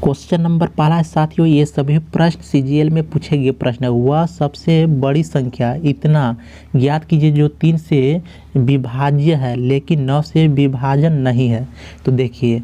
Question number पहला है साथियों, ये सभी प्रश्न सीजीएल में पूछे गए प्रश्न है। वह सबसे बड़ी संख्या इतना ज्ञात कीजिए जो 3 से विभाज्य है लेकिन 9 से विभाजन नहीं है। तो देखिए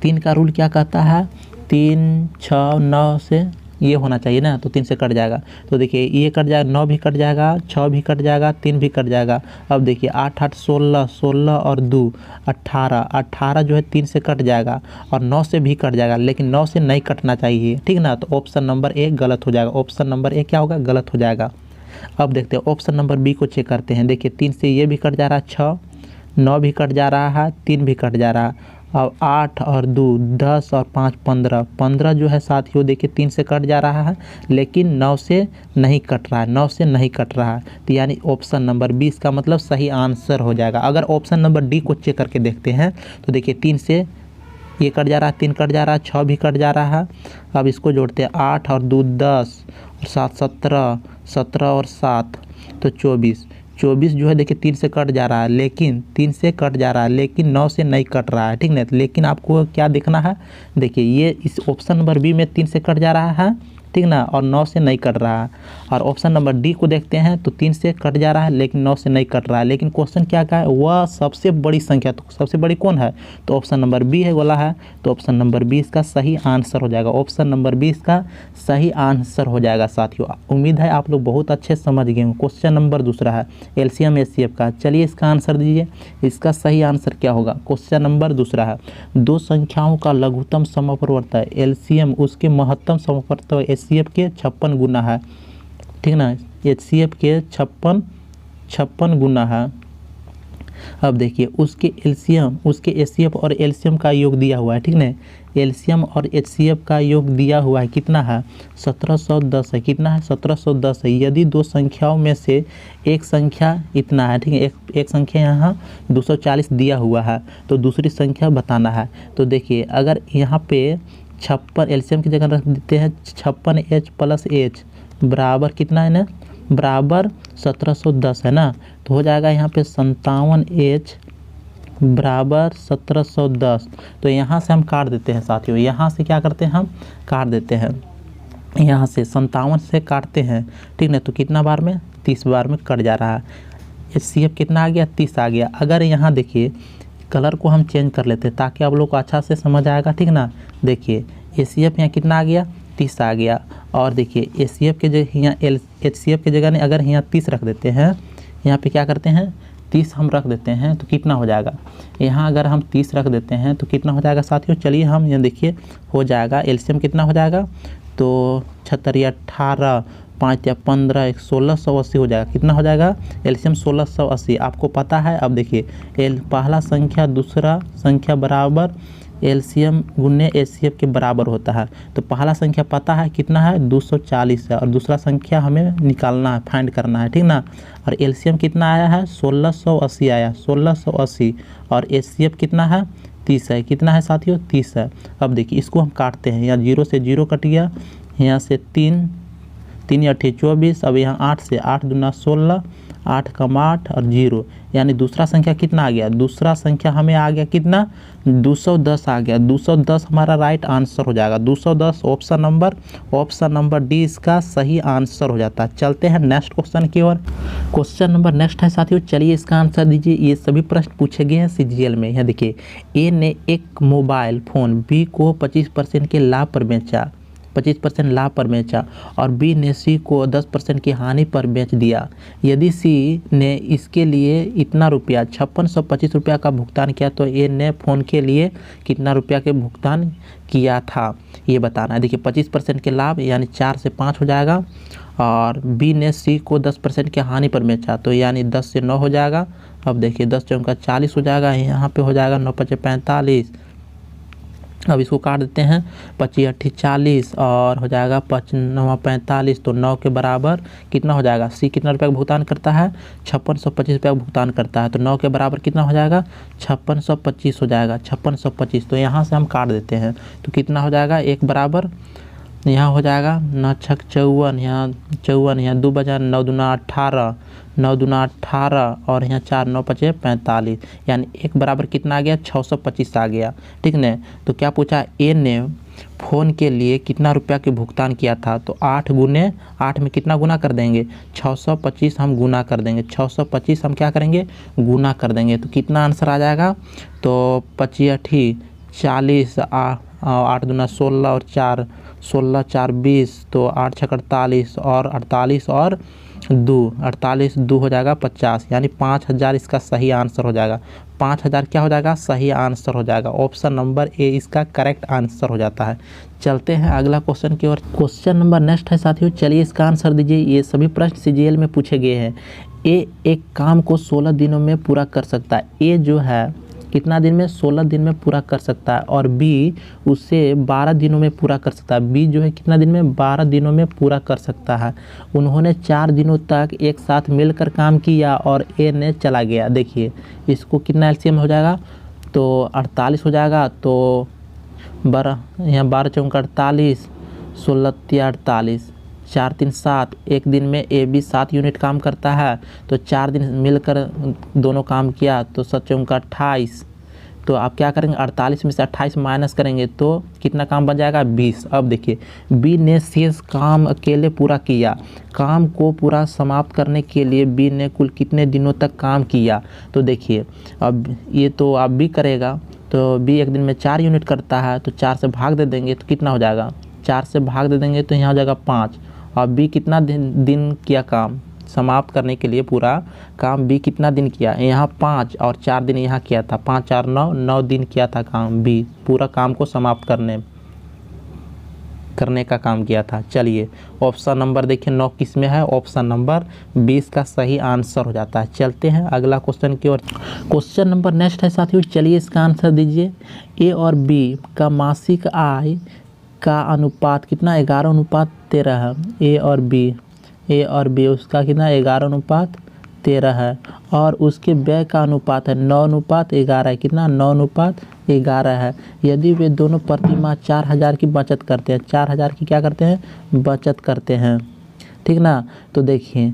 3 का रूल क्या कहता है, 3, 6, 9 से ये होना चाहिए ना, तो 3 से कट जाएगा। तो देखिए ये कट जाएगा, 9 भी कट जाएगा, 6 भी कट जाएगा, 3 भी कट जाएगा। अब देखिए 8, 8, 16, 16 और 2 18, 18 जो है 3 से कट जाएगा और 9 से भी कट जाएगा, लेकिन 9 से नहीं कटना चाहिए, ठीक ना। तो ऑप्शन नंबर ए गलत हो जाएगा, ऑप्शन नंबर ए क्या होगा, गलत हो जाएगा। अब देखते हैं ऑप्शन नंबर बी को चेक करते हैं। देखिए 3 से ये भी कट जा रहा है, 6, 9 भी कट जा रहा है, 3 भी कट जा रहा है। अब 8 और 2 10 और 5 15, 15 जो है साथियों देखिए 3 से कट जा रहा है लेकिन 9 से नहीं कट रहा है, 9 से नहीं कट रहा है। तो यानी ऑप्शन नंबर 20 का मतलब सही आंसर हो जाएगा। अगर ऑप्शन नंबर डी को चेक करके देखते हैं तो देखिए 3 से ये कट जा रहा है, 3 कट जा रहा है, 6 भी कट जा रहा है। अब इसको जोड़ते हैं, 8 और 2 10 और 7 17, 17 और 7 तो 24, 24 जो है देखिए 3 से कट जा रहा है, लेकिन 3 से कट जा रहा है लेकिन 9 से नहीं कट रहा है, ठीक ना। लेकिन आपको क्या देखना है, देखिए ये इस ऑप्शन नंबर बी में 3 से कट जा रहा है, ठीक ना, और 9 से नहीं कट रहा है। और ऑप्शन नंबर डी को देखते हैं तो 3 से कट जा रहा है लेकिन 9 से नहीं कट रहा है। लेकिन क्वेश्चन क्या है, वह सबसे बड़ी संख्या, तो सबसे बड़ी कौन है, तो ऑप्शन नंबर बी है बोला है। तो ऑप्शन नंबर 20 का सही आंसर हो जाएगा, ऑप्शन नंबर 20 का सही आंसर हो जाएगा साथियों। उम्मीद है आप लोग बहुत अच्छे समझ गए हों। क्वेश्चन नंबर दूसरा है एलसीएम एचसीएफ का। चलिए इसका आंसर दीजिए, इसका सही आंसर क्या होगा। क्वेश्चन नंबर दूसरा है, दो संख्याओं का लघुत्तम समवर्त एलसीएम उसके महत्तम समवर्त एचसीएफ के 56 गुना है, ठीक ना। एचसीएफ के 56 गुना है। अब देखिए उसके एलसीएम, उसके एचसीएफ और एलसीएम का योग दिया हुआ है, ठीक ना। एलसीएम और एचसीएफ का योग दिया हुआ है, कितना है, 1710 है। कितना है, 1710 है। यदि दो संख्याओं में से एक संख्या इतना है, ठीक है, एक संख्या यहाँ 240 दिया हुआ है, तो दूसरी संख्या बताना है। तो देखिए अगर यहाँ पे 56 एलसीएम की जगह रख देते हैं 56H प्लस H बराबर कितना है ना, बराबर 1710 है ना। तो हो जाएगा यहाँ पे 57H बराबर 1710। तो यहाँ से हम काट देते हैं साथियों, यहाँ से क्या करते हैं, हम काट देते हैं, यहाँ से 57 से काटते हैं, ठीक ना। तो कितना बार में, 30 बार में कट जा रहा है। एचसीएफ कितना आ गया, 30 आ गया। अगर यहाँ देखिए कलर को हम चेंज कर लेते हैं ताकि आप लोग को अच्छा से समझ आएगा, ठीक ना। देखिए एचसीएफ यहाँ कितना आ गया, 30 आ गया। और देखिए एचसीएफ के जगह यहाँ एचसीएफ के जगह नहीं, अगर यहाँ 30 रख देते हैं, यहाँ पे क्या करते हैं 30 हम रख देते हैं तो कितना हो जाएगा, यहाँ अगर हम 30 रख देते हैं तो कितना हो जाएगा साथियों। चलिए हम यहाँ देखिए हो जाएगा, एलसीएम कितना हो जाएगा, तो 76 18 5 या 15 1680 हो जाएगा। कितना हो जाएगा, एलसीएम 1680 आपको पता है। अब देखिए पहला संख्या दूसरा संख्या बराबर एलसीएम गुने एचसीएफ के बराबर होता है। तो पहला संख्या पता है कितना है, 240 है, और दूसरा संख्या हमें निकालना है, फाइंड करना है, ठीक ना। और एलसीएम कितना आया है, 1680 आया, 1680। और एचसीएफ कितना है, 30 है। कितना है साथियों, 30 है। अब देखिए इसको हम काटते हैं, यहाँ 0 से 0 कट गया, यहाँ से 3 3 8 24। अब यहाँ 8 से 8 दूना 16, 8 कम 8 और 0, यानी दूसरा संख्या कितना आ गया, दूसरा संख्या हमें आ गया कितना, 210 आ गया। 210 हमारा राइट आंसर हो जाएगा, 210 ऑप्शन नंबर डी इसका सही आंसर हो जाता है। चलते हैं नेक्स्ट क्वेश्चन की ओर। क्वेश्चन नंबर नेक्स्ट है साथियों, चलिए इसका आंसर दीजिए। ये सभी प्रश्न पूछे गए हैं सीजीएल में। यहाँ देखिए ए ने एक मोबाइल फ़ोन बी को 25% के लाभ पर बेचा, 25% लाभ पर बेचा, और बी ने सी को 10% की हानि पर बेच दिया। यदि सी ने इसके लिए इतना रुपया 5625 रुपया का भुगतान किया तो ए ने फ़ोन के लिए कितना रुपया के भुगतान किया था, ये बताना है। देखिए 25% के लाभ यानी 4 से 5 हो जाएगा, और बी ने सी को 10% की हानि पर बेचा तो यानी 10 से 9 हो जाएगा। अब देखिए 10 चौका 40 हो जाएगा, यहाँ पे हो जाएगा 9 5 45। अब इसको काट देते हैं, 25 8 40 और हो जाएगा 5 9 45। तो 9 के बराबर कितना हो जाएगा, सी कितना रुपया का भुगतान करता है, 5625 रुपया का भुगतान करता है। तो 9 के बराबर कितना हो जाएगा, 5625 हो जाएगा, 5625। तो यहाँ से हम काट देते हैं तो कितना हो जाएगा, एक बराबर यहाँ हो जाएगा 9 छक 54, यहाँ 54, यहाँ 2 बजा 9 दूना 18, 9 दूना 18 और यहाँ 4 9 पचे 45, यानी एक बराबर कितना आ गया 625 आ गया। ठीक न। तो क्या पूछा, ए ने फ़ोन के लिए कितना रुपया के भुगतान किया था, तो 8 गुने 8 में कितना गुना कर देंगे 625 हम गुना कर देंगे, 625 हम क्या करेंगे गुना कर देंगे। तो कितना आंसर आ जाएगा, तो 25 40, 8 दूना 16 और 4 16 4 20, तो 8 छक 48 और 48 और 2 हो जाएगा 50, यानी 5000 इसका सही आंसर हो जाएगा। 5000 क्या हो जाएगा सही आंसर हो जाएगा। ऑप्शन नंबर ए इसका करेक्ट आंसर हो जाता है। चलते हैं अगला क्वेश्चन की ओर। क्वेश्चन नंबर नेक्स्ट है साथियों, चलिए इसका आंसर दीजिए। ये सभी प्रश्न सीजीएल में पूछे गए हैं। ए एक काम को 16 दिनों में पूरा कर सकता है। ए जो है कितना दिन में 16 दिन में पूरा कर सकता है, और बी उसे 12 दिनों में पूरा कर सकता है। बी जो है कितना दिन में 12 दिनों में पूरा कर सकता है। उन्होंने 4 दिनों तक एक साथ मिलकर काम किया और ए ने चला गया। देखिए इसको कितना एलसीएम हो जाएगा, तो 48 हो जाएगा। तो 12 यहाँ 12 चौका 48, 16 48, 4 3 7। एक दिन में ए बी 7 यूनिट काम करता है, तो 4 दिन मिलकर दोनों काम किया, तो 7 चौका 28। तो आप क्या करेंगे 48 में से 28 माइनस करेंगे तो कितना काम बन जाएगा 20। अब देखिए बी ने शेष काम अकेले पूरा किया। काम को पूरा समाप्त करने के लिए बी ने कुल कितने दिनों तक काम किया, तो देखिए अब ये तो आप बी करेगा, तो बी एक दिन में 4 यूनिट करता है, तो 4 से भाग दे देंगे तो कितना हो जाएगा 4 से भाग दे देंगे तो यहाँ हो जाएगा 5। और बी कितना दिन किया काम समाप्त करने के लिए, पूरा काम बी कितना दिन किया, यहाँ 5 और 4 दिन यहाँ किया था, 5 4 9 दिन किया था काम बी, पूरा काम को समाप्त करने का काम किया था। चलिए ऑप्शन नंबर देखिए 9 किस में है, ऑप्शन नंबर 20 का सही आंसर हो जाता है। चलते हैं अगला क्वेश्चन की ओर। क्वेश्चन नंबर नेक्स्ट है साथियों, चलिए इसका आंसर दीजिए। ए और बी का मासिक आय का अनुपात कितना 11:13 है। ए और बी उसका कितना 11:13 है, और उसके व्यय का अनुपात है 9:11 है। कितना 9:11 है। यदि वे दोनों प्रति माह 4000 की बचत करते हैं, 4000 की क्या करते हैं बचत करते हैं, ठीक ना। तो देखिए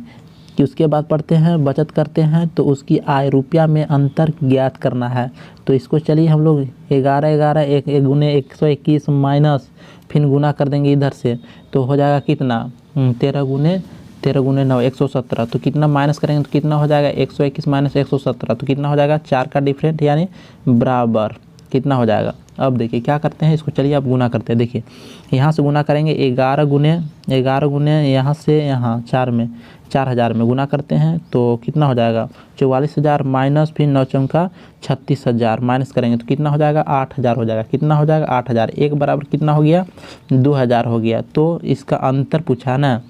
कि उसके बाद पढ़ते हैं बचत करते हैं, तो उसकी आय रुपया में अंतर ज्ञात करना है। तो इसको चलिए हम लोग 11 एक गुने 121 माइनस फिर गुना कर देंगे इधर से, तो हो जाएगा कितना 13 गुने 9 117। तो कितना माइनस करेंगे तो कितना हो जाएगा 121 माइनस 117, तो कितना हो जाएगा 4 का डिफरेंट यानी बराबर कितना हो जाएगा। अब देखिए क्या करते हैं इसको, चलिए आप गुना करते हैं। देखिए यहाँ से गुना करेंगे 11 गुने यहाँ से यहाँ 4000 में गुना करते हैं, तो कितना हो जाएगा 44000 माइनस फिर 9 चौका 36000 माइनस करेंगे तो कितना हो जाएगा 8000 हो जाएगा। कितना हो जाएगा 8000, एक बराबर कितना हो गया 2000 हो गया। तो इसका अंतर पूछा ना,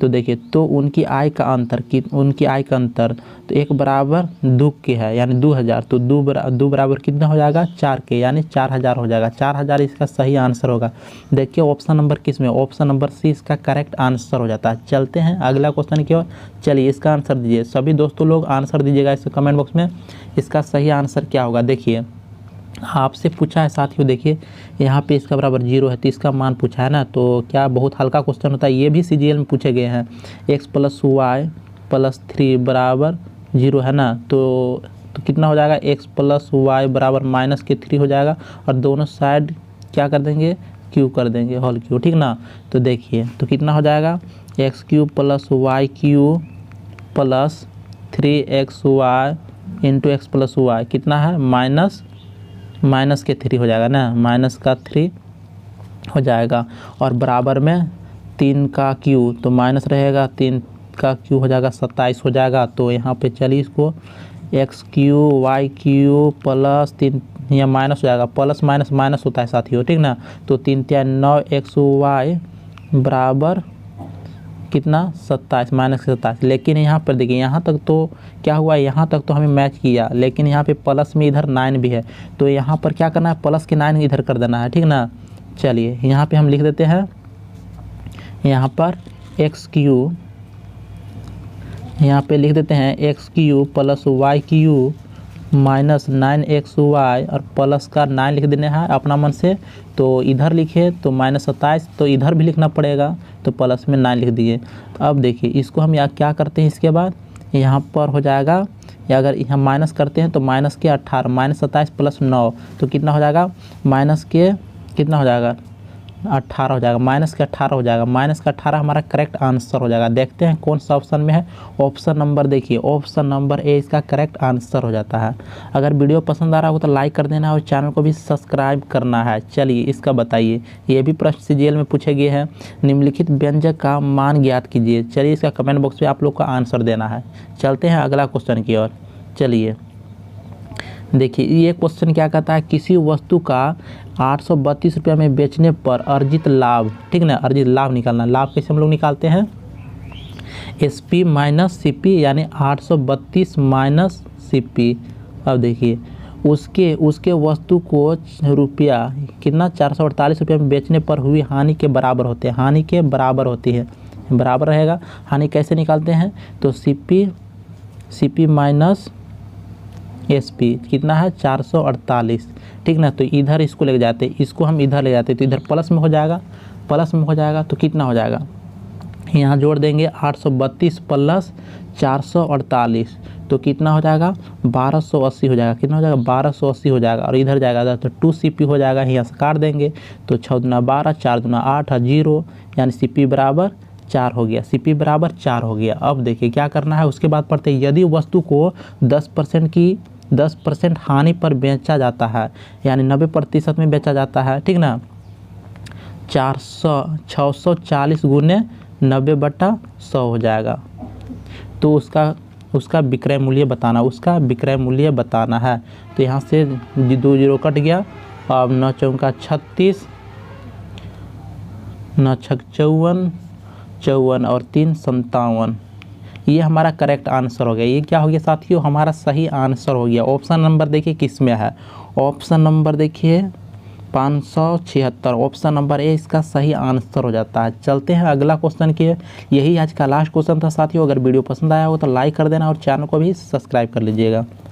तो देखिए तो उनकी आय का अंतर तो एक बराबर 2 के है यानी 2000, तो 2 बराबर कितना हो जाएगा 4 के यानी 4000 हो जाएगा। 4000 इसका सही आंसर होगा। देखिए ऑप्शन नंबर किस में, ऑप्शन नंबर सी इसका करेक्ट आंसर हो जाता है। चलते हैं अगला क्वेश्चन की ओर। चलिए इसका आंसर दीजिए, सभी दोस्तों लोग आंसर दीजिएगा इस कमेंट बॉक्स में, इसका सही आंसर क्या होगा। देखिए आपसे पूछा है साथियों, देखिए यहाँ पे इसका बराबर 0 है, तो इसका मान पूछा है ना, तो क्या बहुत हल्का क्वेश्चन होता है। ये भी सीजीएल में पूछे गए हैं। x + y + 3 बराबर 0 है ना, तो कितना हो जाएगा x + y बराबर -3 हो जाएगा, और दोनों साइड क्या कर देंगे क्यू कर देंगे, होल क्यू, ठीक ना। तो देखिए तो कितना हो जाएगा x³ + y³ + 3xy × x + y कितना है माइनस के 3 हो जाएगा ना, -3 हो जाएगा, और बराबर में 3 का क्यू, तो माइनस रहेगा 3 का क्यू हो जाएगा 27 हो जाएगा। तो यहाँ पे चलिए इसको x³ y³ + 3 यहाँ माइनस हो जाएगा, प्लस माइनस होता है साथियों, ठीक ना। तो 3 × 9 xy बराबर कितना 27 -27। लेकिन यहाँ पर देखिए यहाँ तक तो क्या हुआ, यहाँ तक तो हमें मैच किया, लेकिन यहाँ पे प्लस में इधर 9 भी है, तो यहाँ पर क्या करना है प्लस के 9 इधर कर देना है, ठीक ना। चलिए यहाँ पे हम लिख देते हैं, यहाँ पर x³ यहाँ पे लिख देते हैं x³ + y³ -9xy और प्लस का 9 लिख देना है अपना मन से। तो इधर लिखे तो -27, तो इधर भी लिखना पड़ेगा, तो प्लस में 9 लिख दिए। तो अब देखिए इसको हम यहाँ क्या करते हैं, इसके बाद यहाँ पर हो जाएगा, या अगर यहाँ माइनस करते हैं तो माइनस के 18, -27 + 9 तो कितना हो जाएगा, माइनस के कितना हो जाएगा, 18 हो जाएगा, माइनस के 18 हो जाएगा। माइनस का 18 हमारा करेक्ट आंसर हो जाएगा। देखते हैं कौन सा ऑप्शन में है, ऑप्शन नंबर देखिए, ऑप्शन नंबर ए इसका करेक्ट आंसर हो जाता है। अगर वीडियो पसंद आ रहा हो तो लाइक कर देना और चैनल को भी सब्सक्राइब करना है। चलिए इसका बताइए, ये भी प्रश्न सीजीएल में पूछे गए हैं। निम्नलिखित व्यंजक का मान ज्ञात कीजिए। चलिए इसका कमेंट बॉक्स में आप लोग को आंसर देना है। चलते हैं अगला क्वेश्चन की ओर। चलिए देखिए ये क्वेश्चन क्या कहता है, किसी वस्तु का 832 रुपये में बेचने पर अर्जित लाभ, ठीक ना, अर्जित लाभ निकालना। लाभ कैसे हम लोग निकालते हैं, SP माइनस CP यानी 832 माइनस CP। अब देखिए उसके वस्तु को रुपया कितना 448 रुपये में बेचने पर हुई हानि के बराबर होते हैं, हानि के बराबर होती है, बराबर रहेगा। हानि कैसे निकालते हैं, तो CP माइनस SP कितना है 448, ठीक ना। तो इधर इसको ले जाते, इसको हम इधर ले जाते तो इधर प्लस में हो जाएगा, प्लस में हो जाएगा तो कितना हो जाएगा, यहाँ जोड़ देंगे 832 + 448 तो कितना हो जाएगा 1280 हो जाएगा। कितना हो जाएगा 1280 हो जाएगा। और इधर जाएगा तो 2CP हो जाएगा, यहाँ से काट देंगे तो 6 दूना 12, 4 दूना 8, 0 यानी CP बराबर 4 हो गया, CP बराबर 4 हो गया। अब देखिए क्या करना है, उसके बाद पढ़ते हैं, यदि वस्तु को 10% हानि पर बेचा जाता है, यानी 90% में बेचा जाता है, ठीक ना, 640 गुने 90/100 हो जाएगा। तो उसका विक्रय मूल्य बताना, उसका विक्रय मूल्य बताना है। तो यहाँ से 2 0 कट गया। अब 9 चौका 36, 9 छक 54 और 3 57, ये हमारा करेक्ट आंसर हो गया। ये क्या हो गया साथियों, हमारा सही आंसर हो गया। ऑप्शन नंबर देखिए किस में है, ऑप्शन नंबर देखिए 576, ऑप्शन नंबर ए इसका सही आंसर हो जाता है। चलते हैं अगला क्वेश्चन की। यही आज का लास्ट क्वेश्चन था साथियों। अगर वीडियो पसंद आया हो तो लाइक कर देना और चैनल को भी सब्सक्राइब कर लीजिएगा।